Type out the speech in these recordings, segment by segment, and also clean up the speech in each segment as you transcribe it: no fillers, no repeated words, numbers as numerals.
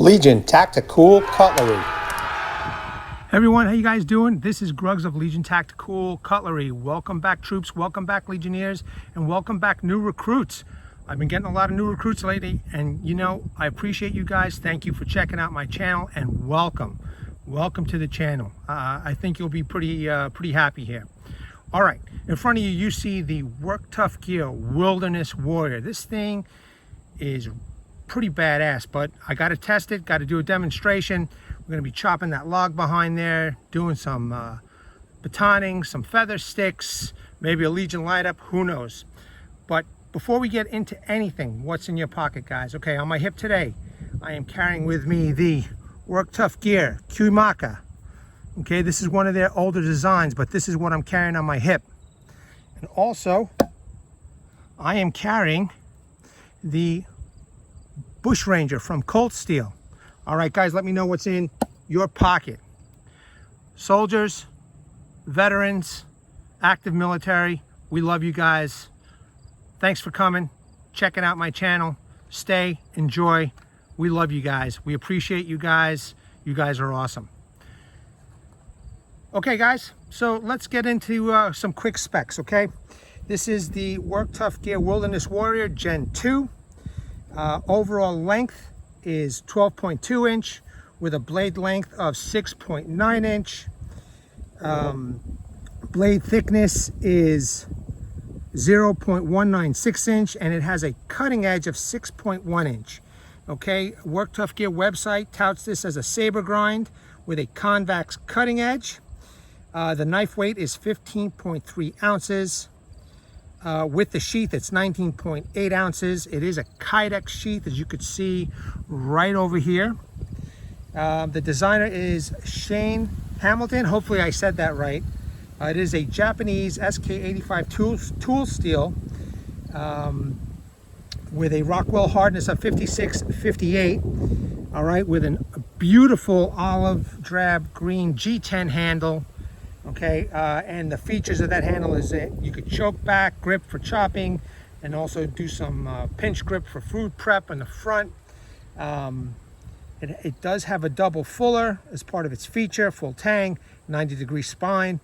Legion Tactical Cutlery. Hey everyone, how you guys doing? This is Gruggs of Legion Tactical Cutlery. Welcome back, troops. Welcome back, Legionnaires, and welcome back, new recruits. I've been getting a lot of new recruits lately, and you know, I appreciate you guys. Thank you for checking out my channel, and welcome to the channel. I think you'll be pretty happy here. All right, in front of you, you see the Work Tough Gear Wilderness Warrior. This thing is pretty badass, but I got to test it, got to do a demonstration. We're going to be chopping that log behind there, doing some batoning, some feather sticks, maybe a Legion light up, who knows. But before we get into anything, what's in your pocket, guys? Okay, on my hip today, I am carrying with me the Work Tough Gear Kumaka. Okay, this is one of their older designs, but this is what I'm carrying on my hip. And also, I am carrying the Bush Ranger from Cold Steel. All right, guys, let me know what's in your pocket. Soldiers, veterans, active military, we love you guys. Thanks for coming, checking out my channel. Stay, enjoy. We love you guys. We appreciate you guys. You guys are awesome. Okay, guys, so let's get into some quick specs, okay? This is the Work Tough Gear Wilderness Warrior Gen 2. Overall length is 12.2 inch with a blade length of 6.9 inch. Blade thickness is 0.196 inch, and it has a cutting edge of 6.1 inch. Okay, Work Tough Gear website touts this as a saber grind with a convex cutting edge. The knife weight is 15.3 ounces. With the sheath, it's 19.8 ounces. It is a Kydex sheath, as you could see right over here. The designer is Shane Hamilton. Hopefully I said that right. It is a Japanese SK85 tool steel with a Rockwell hardness of 56-58. All right, with a beautiful olive drab green G10 handle. Okay, and the features of that handle is that you could choke back, grip for chopping, and also do some pinch grip for food prep in the front. It does have a double fuller as part of its feature, full tang, 90-degree spine,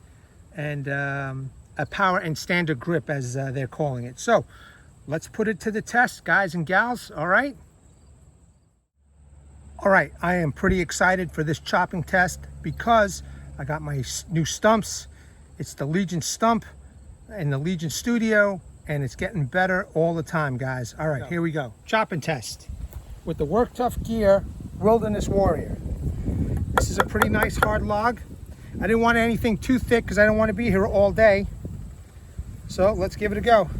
and a power and standard grip, as they're calling it. So let's put it to the test, guys and gals. All right, I am pretty excited for this chopping test because I got my new stumps. It's the Legion stump in the Legion studio, and it's getting better all the time, guys. All right, here we go. Chopping test with the Work Tough Gear Wilderness Warrior. This is a pretty nice hard log. I didn't want anything too thick because I don't want to be here all day. So let's give it a go.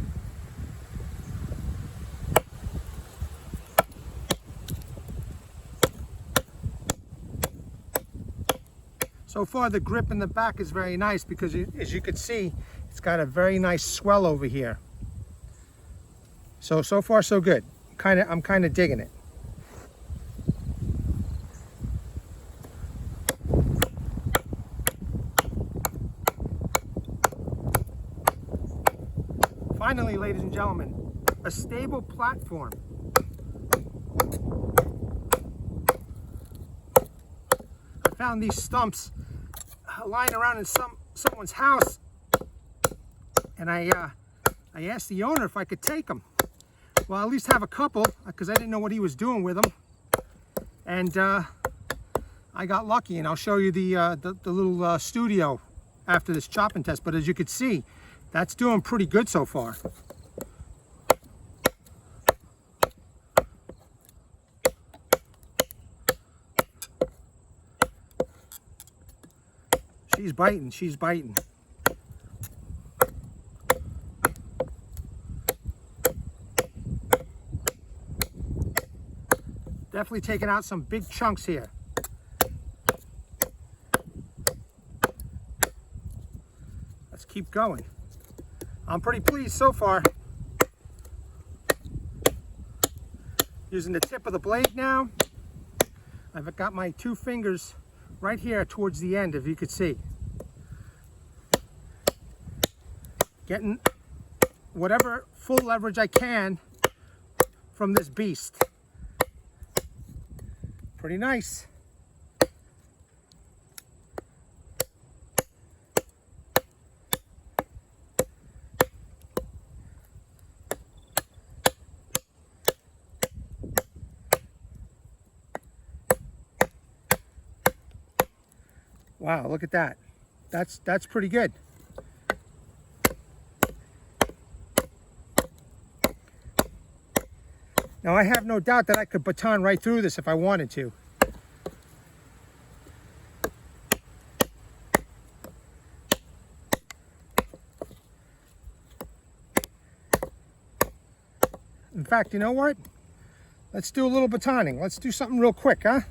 So far, the grip in the back is very nice because, as you can see, it's got a very nice swell over here. So far, so good. I'm kind of digging it. Finally, ladies and gentlemen, a stable platform. I found these stumps lying around in someone's house, and I asked the owner if I could take them. Well, at least have a couple, because I didn't know what he was doing with them. And I got lucky, and I'll show you the little studio after this chopping test. But as you can see, that's doing pretty good so far. She's biting. Definitely taking out some big chunks here. Let's keep going. I'm pretty pleased so far. Using the tip of the blade now. I've got my two fingers right here towards the end, if you could see. Getting whatever full leverage I can from this beast. Pretty nice. Wow, look at that. That's pretty good. Now I have no doubt that I could baton right through this if I wanted to. In fact, you know what? Let's do a little batoning. Let's do something real quick, huh?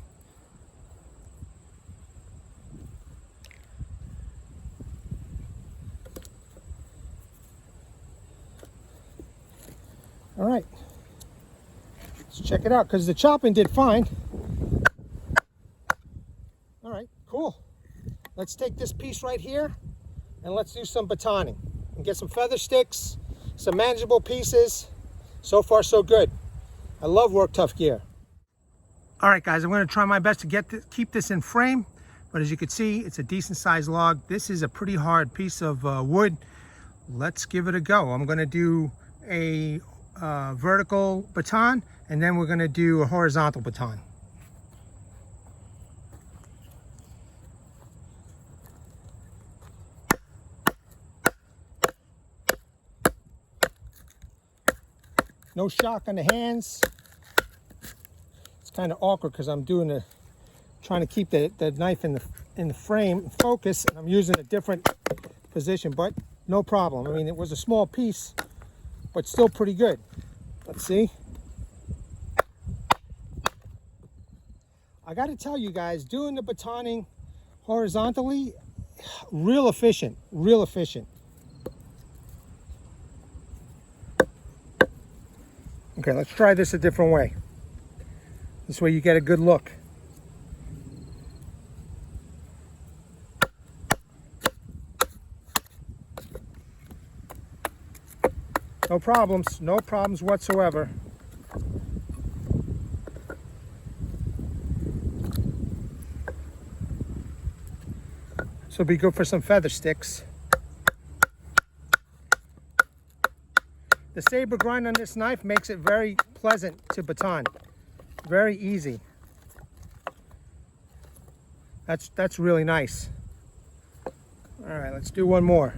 All right, let's check it out because the chopping did fine. All right, cool. Let's take this piece right here and let's do some batoning and get some feather sticks, some manageable pieces. So far, so good. I love work tough gear. All right, guys, I'm going to try my best to keep this in frame, but as you can see, it's a decent sized log. This is a pretty hard piece of wood. Let's give it a go. I'm going to do a vertical baton, and then we're going to do a horizontal baton. No shock on the hands. It's kind of awkward because I'm trying to keep the knife in the frame focus, and I'm using a different position, but no problem. I mean, it was a small piece, but still pretty good. Let's see. I got to tell you guys, doing the batoning horizontally, real efficient, real efficient. Okay, let's try this a different way. This way you get a good look. No problems whatsoever. This will be good for some feather sticks. The saber grind on this knife makes it very pleasant to baton. Very easy. That's really nice. All right, let's do one more.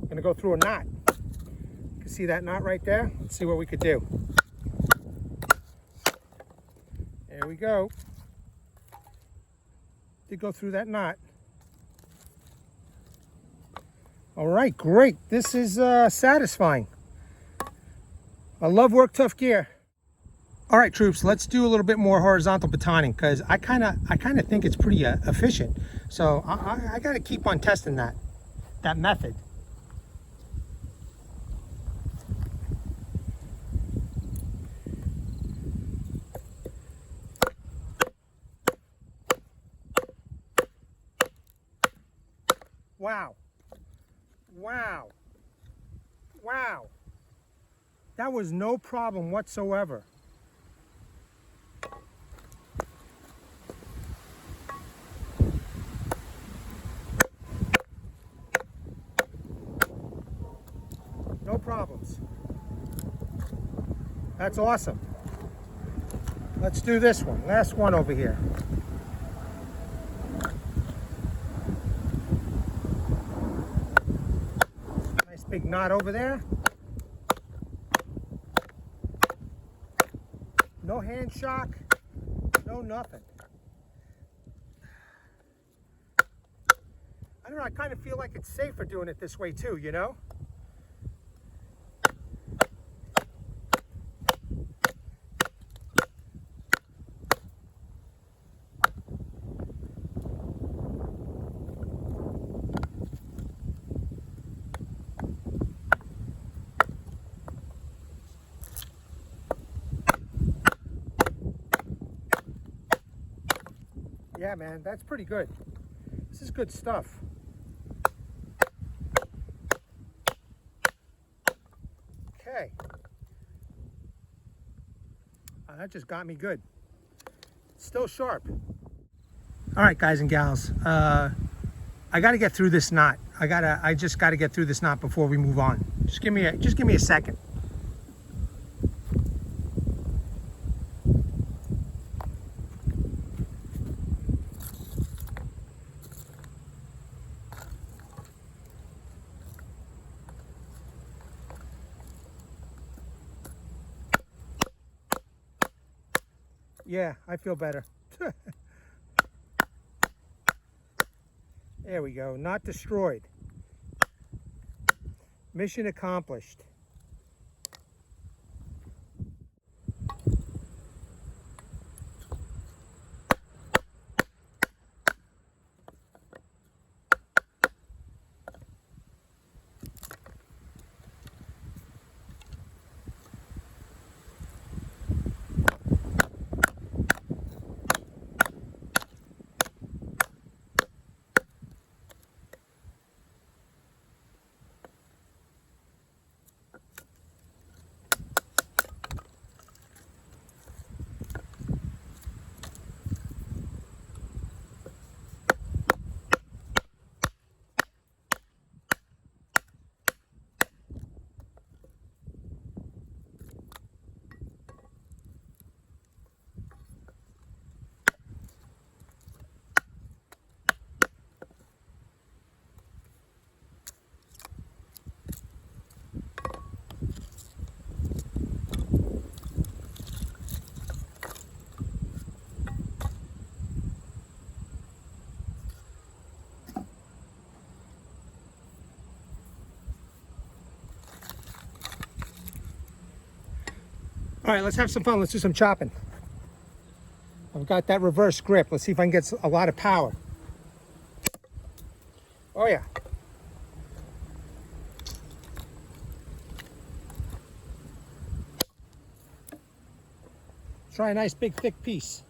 I'm gonna go through a knot. You can see that knot right there? Let's see what we could do. There we go. Did go through that knot. All right, great. This is satisfying. I love work tough gear. All right, troops, let's do a little bit more horizontal batoning because I kind of think it's pretty efficient. So I got to keep on testing that method. Wow. Wow. Wow. That was no problem whatsoever. No problems. That's awesome. Let's do this one. Last one over here. Big knot over there. No hand shock, no nothing. I don't know, I kind of feel like it's safer doing it this way too, you know? Yeah, man, that's pretty good. This is good stuff. Okay. That just got me good. It's still sharp. All right, guys and gals, I got to get through this knot. I just got to get through this knot before we move on. Just give me a second. Yeah, I feel better. There we go. Not destroyed. Mission accomplished. All right, let's have some fun. Let's do some chopping. I've got that reverse grip. Let's see if I can get a lot of power. Oh yeah. Try a nice big thick piece.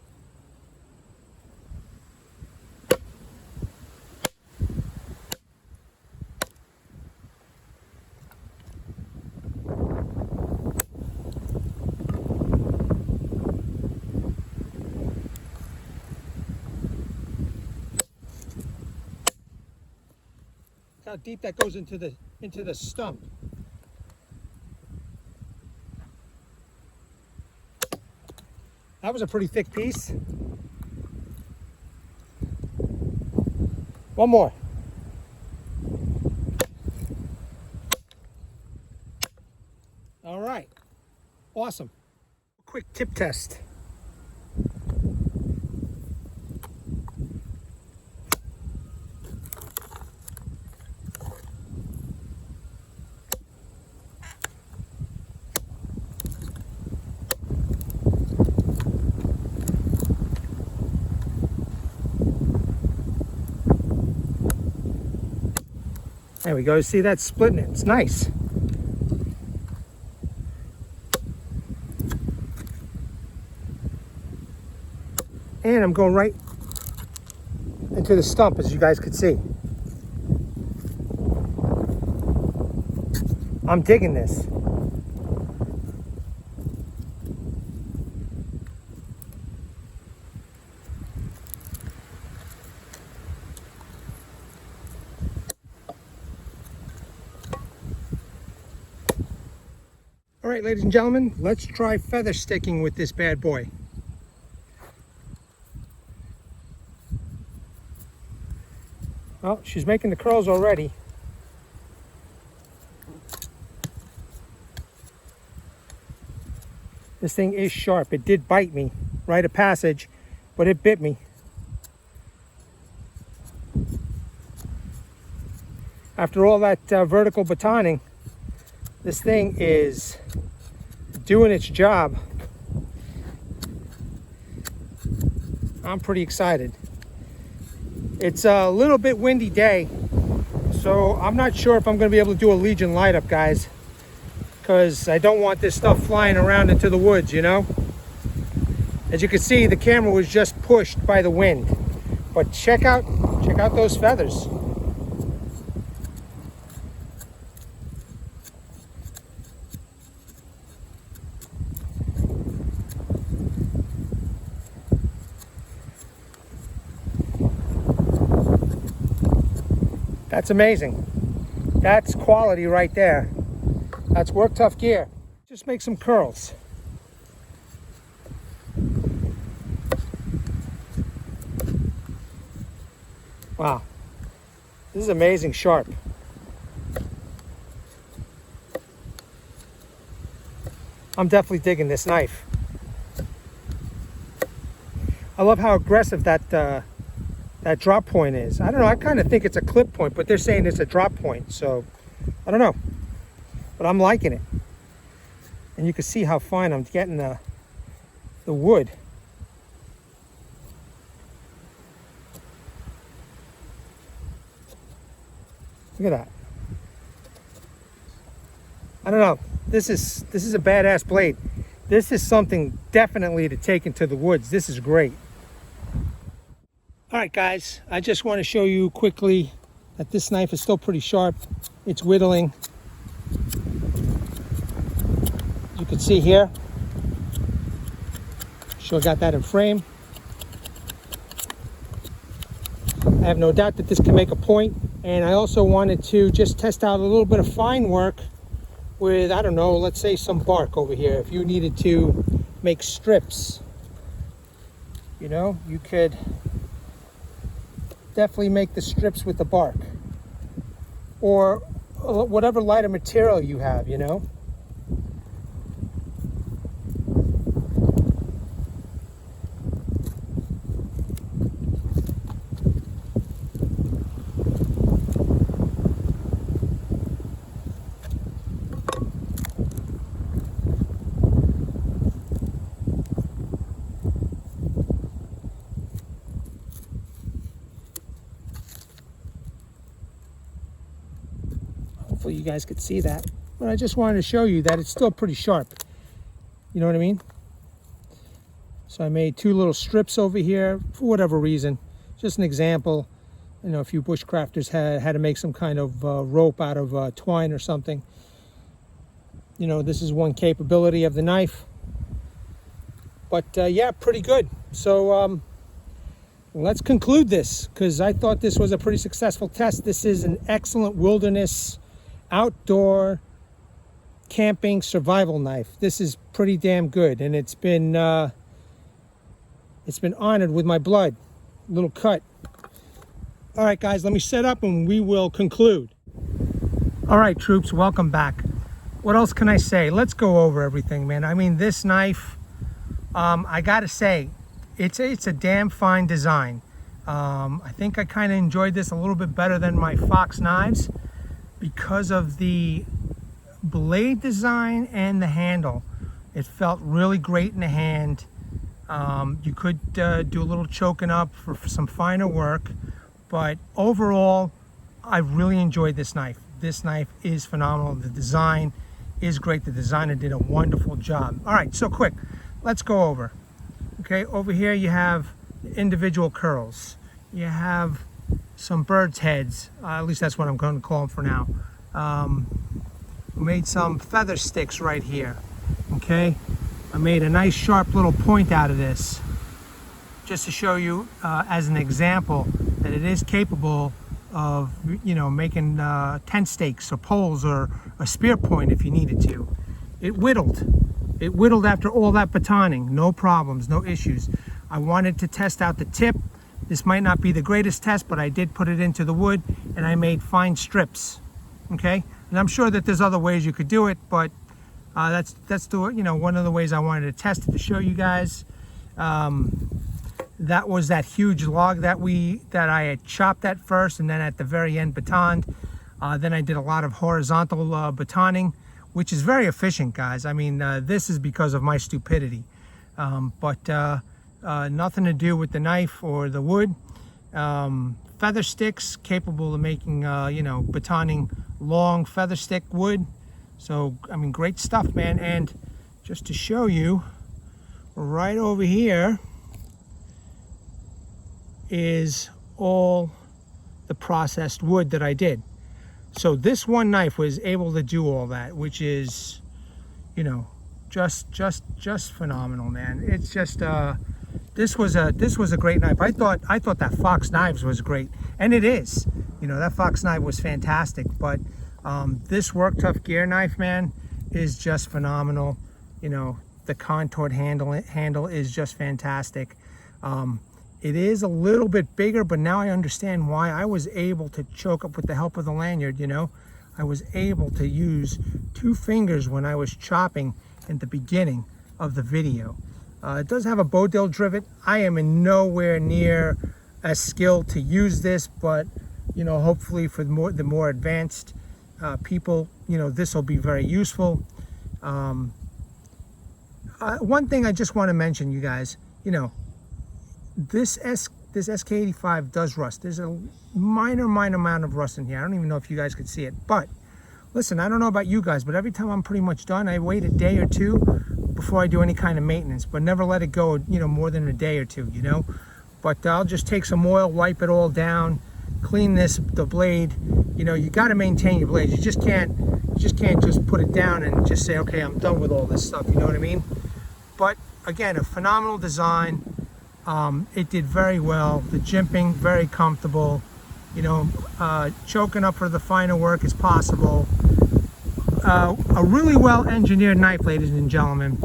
How deep that goes into the stump. That was a pretty thick piece. One more. All right. Awesome. Quick tip test. There we go. See, that's splitting it. It's nice. And I'm going right into the stump, as you guys could see. I'm digging this. All right, ladies and gentlemen, let's try feather sticking with this bad boy. Well, she's making the curls already. This thing is sharp. It did bite me, rite of passage, but it bit me. After all that vertical batoning, this thing is doing its job. I'm pretty excited. It's a little bit windy day, so I'm not sure if I'm going to be able to do a Legion light up, guys, because I don't want this stuff flying around into the woods, you know. As you can see, the camera was just pushed by the wind, but check out those feathers. That's amazing. That's quality right there. That's Work Tuff gear. Just make some curls. Wow. This is amazing sharp. I'm definitely digging this knife. I love how aggressive that that drop point is. I don't know, I kind of think it's a clip point, but they're saying it's a drop point, so I don't know. But I'm liking it. And you can see how fine I'm getting the wood. Look at that. I don't know. This is a badass blade. This is something definitely to take into the woods. This is great. All right, guys, I just want to show you quickly that this knife is still pretty sharp. It's whittling. You can see here. Sure got that in frame. I have no doubt that this can make a point. And I also wanted to just test out a little bit of fine work with, I don't know, let's say some bark over here. If you needed to make strips, you know, you could definitely make the strips with the bark. Or whatever lighter material you have, you know. Hopefully you guys could see that, but I just wanted to show you that it's still pretty sharp. You know what I mean? So I made two little strips over here for whatever reason. Just an example. You know, a few bushcrafters had to make some kind of rope out of twine or something. You know, this is one capability of the knife. But yeah, pretty good. So let's conclude this, because I thought this was a pretty successful test. This is an excellent wilderness outdoor camping survival knife. This is pretty damn good, and it's been honored with my blood. Little cut. All right, guys, let me set up and we will conclude. All right, troops, welcome back. What else can I say? Let's go over everything, man. I mean, this knife, I gotta say, it's a damn fine design. I think I kind of enjoyed this a little bit better than my Fox knives because of the blade design and the handle. It felt really great in the hand. You could do a little choking up for some finer work, but overall, I really enjoyed this knife. This knife is phenomenal. The design is great. The designer did a wonderful job. All right, so quick, let's go over. Okay, over here you have individual curls. You have some bird's heads, at least that's what I'm going to call them for now. Made some feather sticks right here. Okay, I made a nice sharp little point out of this, just to show you as an example that it is capable of, you know, making tent stakes or poles or a spear point if you needed to. It whittled. It whittled after all that batoning. No problems, no issues. I wanted to test out the tip. This might not be the greatest test, but I did put it into the wood and I made fine strips. Okay, and I'm sure that there's other ways you could do it, but that's the, you know, one of the ways I wanted to test it to show you guys. That was that huge log that I had chopped at first, and then at the very end batoned. Then I did a lot of horizontal batoning, which is very efficient, guys. I mean, this is because of my stupidity, but nothing to do with the knife or the wood. Feather sticks, capable of making, you know, batoning long feather stick wood. So, I mean, great stuff, man. And just to show you, right over here is all the processed wood that I did. So this one knife was able to do all that, which is, you know, just phenomenal, man. It's just this was a great knife. I thought that Fox knives was great. And it is. You know, that fox knife was fantastic, but this Work Tough gear knife, man, is just phenomenal. You know, the contoured handle is just fantastic. It is a little bit bigger, but now I understand why I was able to choke up with the help of the lanyard. You know, I was able to use 2 fingers when I was chopping in the beginning of the video. It does have a Bodil drivet. I am in nowhere near as skilled to use this, but you know, hopefully for the more advanced people, you know, this will be very useful. One thing I just want to mention, you guys, you know, this SK85 does rust. There's a minor amount of rust in here. I don't even know if you guys could see it, but listen, I don't know about you guys, but every time I'm pretty much done, I wait a day or 2 before I do any kind of maintenance, but never let it go, you know, more than a day or 2, you know. But I'll just take some oil, wipe it all down, clean the blade. You know, you got to maintain your blades. You just can't just put it down and just say, okay, I'm done with all this stuff. You know what I mean? But again, a phenomenal design. It did very well. The jimping, very comfortable. You know, choking up for the finer work is possible. A really well engineered knife, ladies and gentlemen.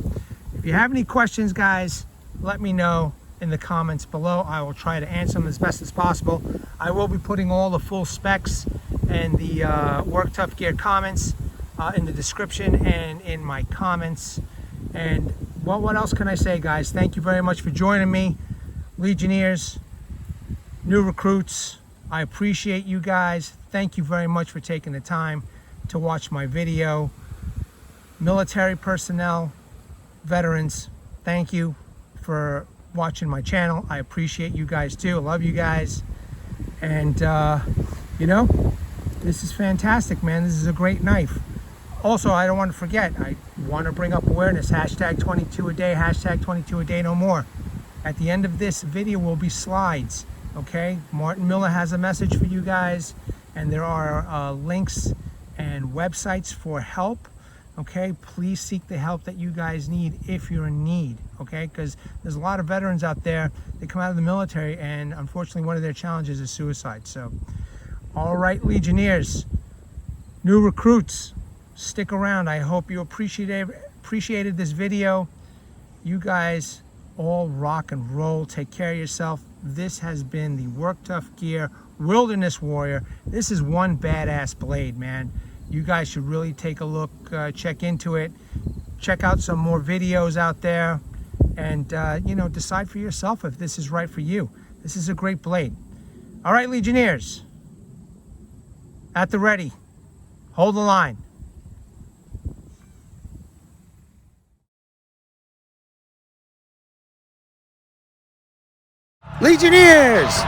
If you have any questions, guys, let me know in the comments below. I will try to answer them as best as possible. I will be putting all the full specs and the Work Tough gear comments in the description and in my comments. And well, what else can I say, guys? Thank you very much for joining me. Legionnaires, new recruits, I appreciate you guys. Thank you very much for taking the time to watch my video. Military personnel, veterans, thank you for watching my channel. I appreciate you guys too. I love you guys. And you know, this is fantastic, man. This is a great knife. Also, I don't want to forget, I want to bring up awareness. Hashtag 22 a day, hashtag 22 a day no more. At the end of this video will be slides, okay? Martin Miller has a message for you guys, and there are links and websites for help, okay? Please seek the help that you guys need if you're in need, okay? Because there's a lot of veterans out there that come out of the military, and unfortunately one of their challenges is suicide. So, all right, Legionnaires, new recruits, stick around. I hope you appreciated this video. You guys all rock and roll. Take care of yourself. This has been the Work Tough Gear Wilderness Warrior. This is one badass blade, man. You guys should really take a look, check into it, check out some more videos out there, and you know, decide for yourself if this is right for you. This is a great blade. All right, Legionnaires, at the ready, hold the line. Legionnaires!